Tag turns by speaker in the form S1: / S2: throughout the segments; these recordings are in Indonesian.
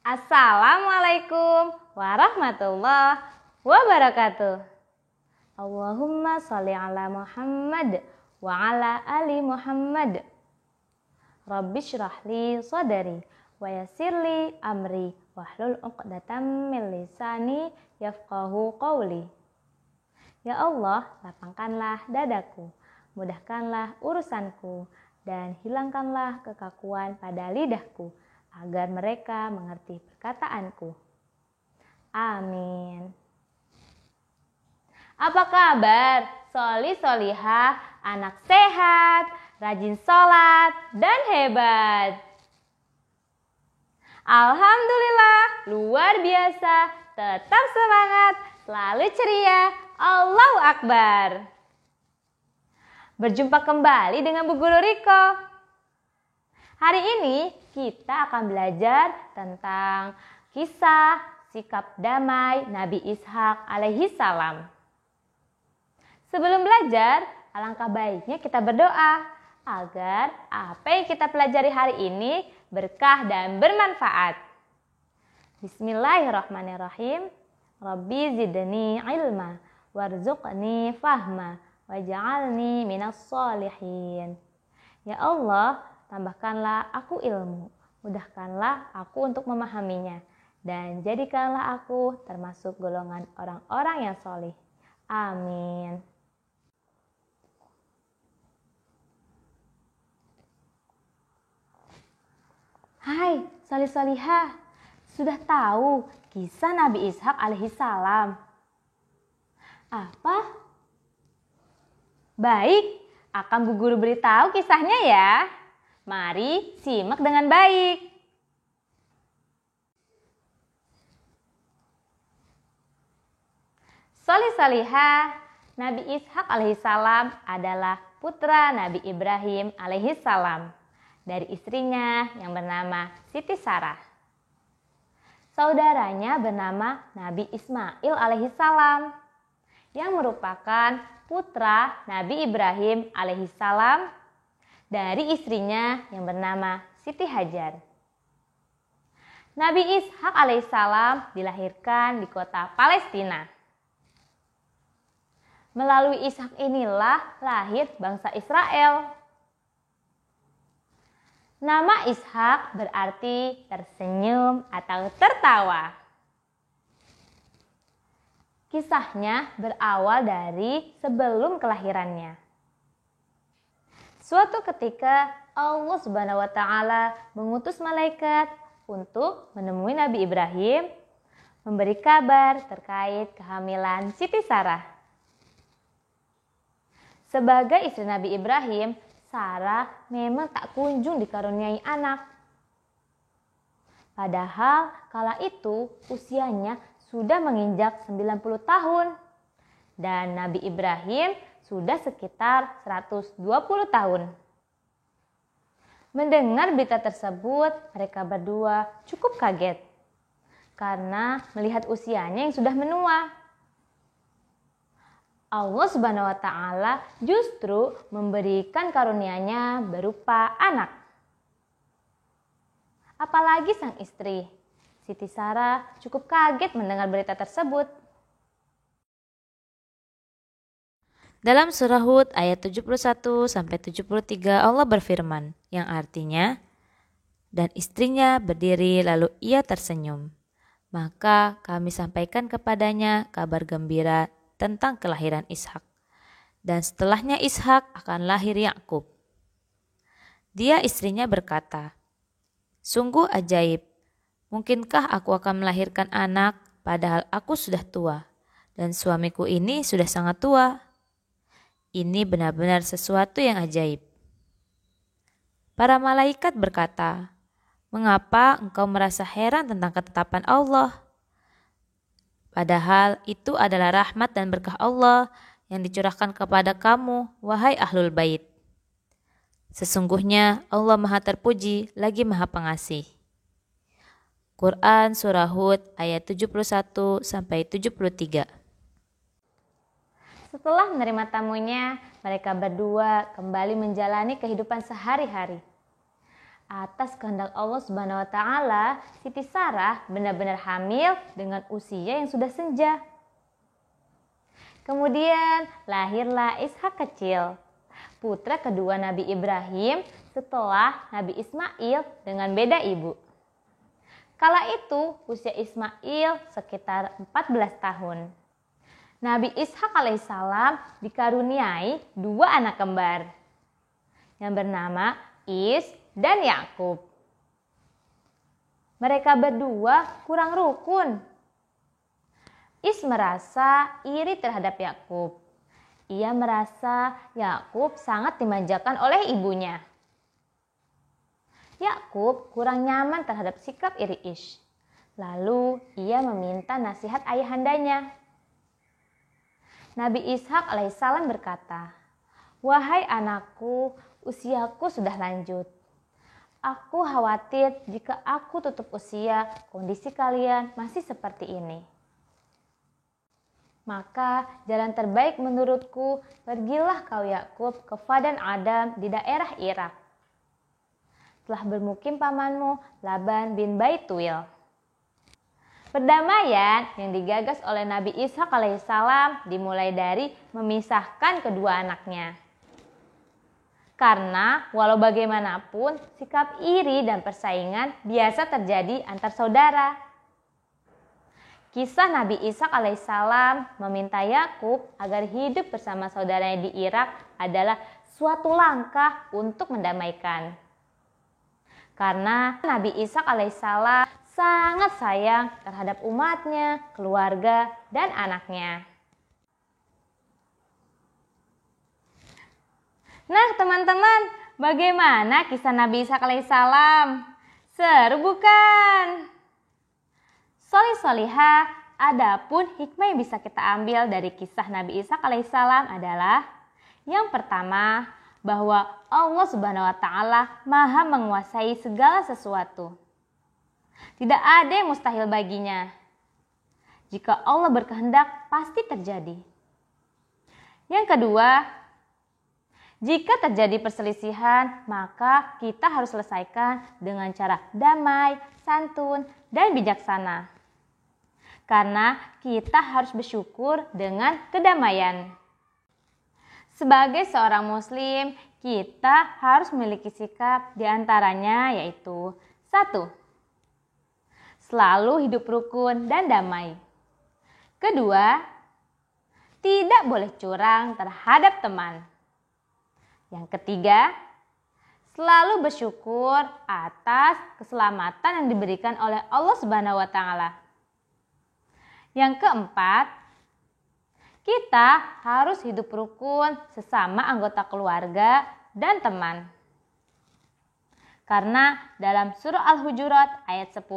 S1: Assalamualaikum warahmatullahi wabarakatuh. Allahumma sholli ala Muhammad wa ala ali Muhammad. Rabbi shrah li sadri wa yassir li amri wahlul 'uqdatam min lisani yafqahu qawli. Ya Allah, lapangkanlah dadaku, mudahkanlah urusanku, dan hilangkanlah kekakuan pada lidahku, agar mereka mengerti perkataanku. Amin. Apa kabar, soli-solihah, anak sehat, rajin sholat, dan hebat? Alhamdulillah, luar biasa, tetap semangat, selalu ceria, Allahu Akbar. Berjumpa kembali dengan Bu Guru Riko. Hari ini kita akan belajar tentang kisah sikap damai Nabi Ishak alaihi salam. Sebelum belajar, alangkah baiknya kita berdoa agar apa yang kita pelajari hari ini berkah dan bermanfaat. Bismillahirrahmanirrahim. Rabbi zidni ilma warzuqni fahma waj'alni minas sholihin. Ya Allah, tambahkanlah aku ilmu, mudahkanlah aku untuk memahaminya, dan jadikanlah aku termasuk golongan orang-orang yang solih. Amin. Hai solih-solihah, sudah tahu kisah Nabi Ishak alaihi salam? Apa? Baik, akan Bu Guru beritahu kisahnya ya. Mari simak dengan baik. Solih-solihah, Nabi Ishak alaihissalam adalah putra Nabi Ibrahim alaihissalam dari istrinya yang bernama Siti Sarah. Saudaranya bernama Nabi Ismail alaihissalam yang merupakan putra Nabi Ibrahim alaihissalam dari istrinya yang bernama Siti Hajar. Nabi Ishak alaihissalam dilahirkan di kota Palestina. Melalui Ishak inilah lahir bangsa Israel. Nama Ishak berarti tersenyum atau tertawa. Kisahnya berawal dari sebelum kelahirannya. Suatu ketika Allah Subhanahu wa taala mengutus malaikat untuk menemui Nabi Ibrahim, memberi kabar terkait kehamilan Siti Sarah. Sebagai istri Nabi Ibrahim, Sarah memang tak kunjung dikaruniai anak. Padahal kala itu usianya sudah menginjak 90 tahun dan Nabi Ibrahim sudah sekitar 120 tahun. Mendengar berita tersebut, mereka berdua cukup kaget karena melihat usianya yang sudah menua. Allah Subhanahu wa taala justru memberikan karunia-Nya berupa anak. Apalagi sang istri, Siti Sarah, cukup kaget mendengar berita tersebut.
S2: Dalam surah Hud ayat 71 sampai 73 Allah berfirman, yang artinya, dan istrinya berdiri lalu ia tersenyum. Maka kami sampaikan kepadanya kabar gembira tentang kelahiran Ishak. Dan setelahnya Ishak akan lahir Yakub. Dia istrinya berkata, sungguh ajaib, mungkinkah aku akan melahirkan anak padahal aku sudah tua dan suamiku ini sudah sangat tua? Ini benar-benar sesuatu yang ajaib. Para malaikat berkata, mengapa engkau merasa heran tentang ketetapan Allah? Padahal itu adalah rahmat dan berkah Allah yang dicurahkan kepada kamu, wahai ahlul bait. Sesungguhnya Allah Maha Terpuji lagi Maha Pengasih. Quran Surah Hud ayat 71 sampai 73.
S1: Setelah menerima tamunya, mereka berdua kembali menjalani kehidupan sehari-hari. Atas kehendak Allah Subhanahu wa taala, Siti Sarah benar-benar hamil dengan usia yang sudah senja. Kemudian lahirlah Ishak kecil, putra kedua Nabi Ibrahim setelah Nabi Ismail dengan beda ibu. Kala itu usia Ismail sekitar 14 tahun. Nabi Ishak alaihissalam dikaruniai 2 anak kembar yang bernama Is dan Yakub. Mereka berdua kurang rukun. Is merasa iri terhadap Yakub. Ia merasa Yakub sangat dimanjakan oleh ibunya. Yakub kurang nyaman terhadap sikap iri Is. Lalu ia meminta nasihat ayahandanya. Nabi Ishak alaihissalam berkata, "Wahai anakku, usiaku sudah lanjut. Aku khawatir jika aku tutup usia, kondisi kalian masih seperti ini. Maka jalan terbaik menurutku, pergilah kau Yakub ke Padan Adam di daerah Irak. Telah bermukim pamanmu Laban bin Baituil." Perdamaian yang digagas oleh Nabi Ishak alaihissalam dimulai dari memisahkan kedua anaknya. Karena walau bagaimanapun sikap iri dan persaingan biasa terjadi antar saudara. Kisah Nabi Ishak alaihissalam meminta Yakub agar hidup bersama saudaranya di Irak adalah suatu langkah untuk mendamaikan. Karena Nabi Ishak alaihissalam sangat sayang terhadap umatnya, keluarga, dan anaknya. Nah teman-teman, bagaimana kisah Nabi Ishak alaihissalam? Seru bukan? Solih-solihah, adapun hikmah yang bisa kita ambil dari kisah Nabi Ishak alaihissalam adalah yang pertama, bahwa Allah Subhanahu wa taala Maha menguasai segala sesuatu. Tidak ada yang mustahil baginya. Jika Allah berkehendak, pasti terjadi. Yang kedua, jika terjadi perselisihan, maka kita harus selesaikan dengan cara damai, santun, dan bijaksana. Karena kita harus bersyukur dengan kedamaian. Sebagai seorang muslim, kita harus memiliki sikap diantaranya yaitu 1. Selalu hidup rukun dan damai. Kedua, tidak boleh curang terhadap teman. Yang ketiga, selalu bersyukur atas keselamatan yang diberikan oleh Allah Subhanahu wa taala. Yang keempat, kita harus hidup rukun sesama anggota keluarga dan teman. Karena dalam surah Al-Hujurat ayat 10,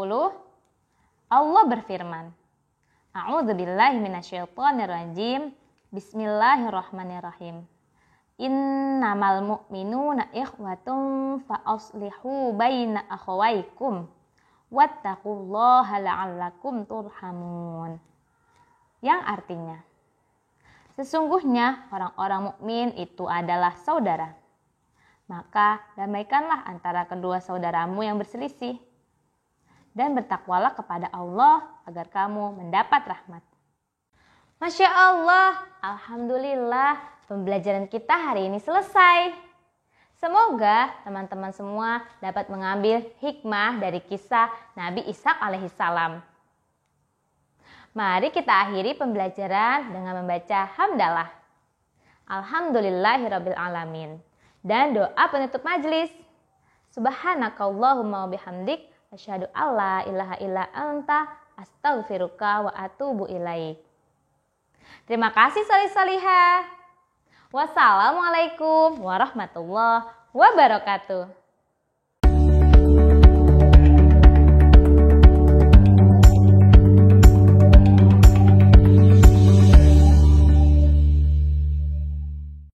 S1: Allah berfirman, A'udzubillahi minasyaitonirrajim, Bismillahirrahmanirrahim. Innamal mu'minuna ikhwatum fa'aslihu baina akhawaikum wattaqullaha la'allakum turhamun. Yang artinya, sesungguhnya orang-orang mukmin itu adalah saudara. Maka damaikanlah antara kedua saudaramu yang berselisih. Dan bertakwalah kepada Allah agar kamu mendapat rahmat. Masya Allah, Alhamdulillah pembelajaran kita hari ini selesai. Semoga teman-teman semua dapat mengambil hikmah dari kisah Nabi Ishak alaihissalam. Mari kita akhiri pembelajaran dengan membaca hamdalah. Alhamdulillahirabbil alamin. Dan doa penutup majelis. Subhanakallahumma wabihamdik. Asyhadu alla ilaha illa anta astaghfiruka wa atubu ilaik. Terima kasih salih-salihah. Wassalamualaikum warahmatullahi wabarakatuh.